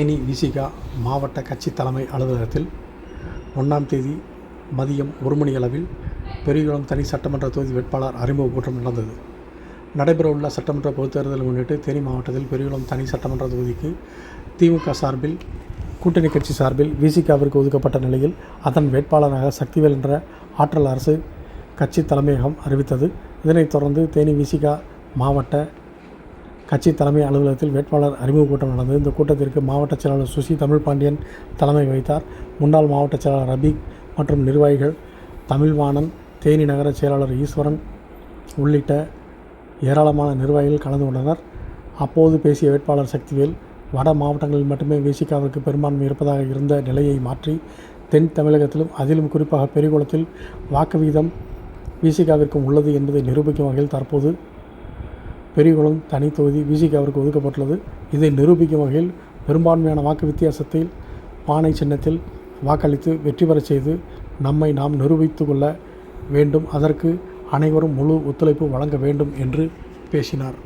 தேனி விசிக மாவட்ட கட்சி தலைமை அலுவலகத்தில் 1ஆம் தேதி மதியம் 1 மணியளவில் பெரியகுளம் தனி சட்டமன்ற தொகுதி வேட்பாளர் அறிமுக கூட்டம் நடந்தது. நடைபெறவுள்ள சட்டமன்ற பொதுத் தேர்தலை முன்னிட்டு தேனி மாவட்டத்தில் பெரியகுளம் தனி சட்டமன்ற தொகுதிக்கு திமுக சார்பில் கூட்டணி கட்சி சார்பில் விசிகவிற்கு ஒதுக்கப்பட்ட நிலையில் அதன் வேட்பாளராக சக்திவேல் என்ற ஆற்றல் அரசு கட்சி தலைமையகம் அறிவித்தது. இதனைத் தொடர்ந்து தேனி விசிக மாவட்ட கட்சி தலைமை அலுவலகத்தில் வேட்பாளர் அறிமுக கூட்டம் நடந்தது. இந்த கூட்டத்திற்கு மாவட்ட செயலாளர் சுசி தமிழ்பாண்டியன் தலைமை வகித்தார். முன்னாள் மாவட்ட செயலாளர் ரபீக் மற்றும் நிர்வாகிகள் தமிழ்வாணன், தேனி நகர செயலாளர் ஈஸ்வரன் உள்ளிட்ட ஏராளமான நிர்வாகிகள் கலந்து கொண்டனர். அப்போது பேசிய வேட்பாளர் சக்திவேல், வட மாவட்டங்களில் மட்டுமே விசிகவிற்கு பெரும்பான்மை இருப்பதாக இருந்த நிலையை மாற்றி தென் தமிழகத்திலும் அதிலும் குறிப்பாக பெரியகுளத்தில் வாக்கு விகிதம் விசிகவிற்கும் உள்ளது என்பதை நிரூபிக்கும் வகையில் தற்போது பெரியகுளம் தனி தொகுதி விசிகவிற்கு ஒதுக்கப்பட்டுள்ளது. இதை நிரூபிக்கும் வகையில் பெரும்பான்மையான வாக்கு வித்தியாசத்தில் பானை சின்னத்தில் வாக்களித்து வெற்றி பெறச் செய்து நம்மை நாம் நிரூபித்து கொள்ள வேண்டும். அதற்கு அனைவரும் முழு ஒத்துழைப்பு வழங்க வேண்டும் என்று பேசினார்.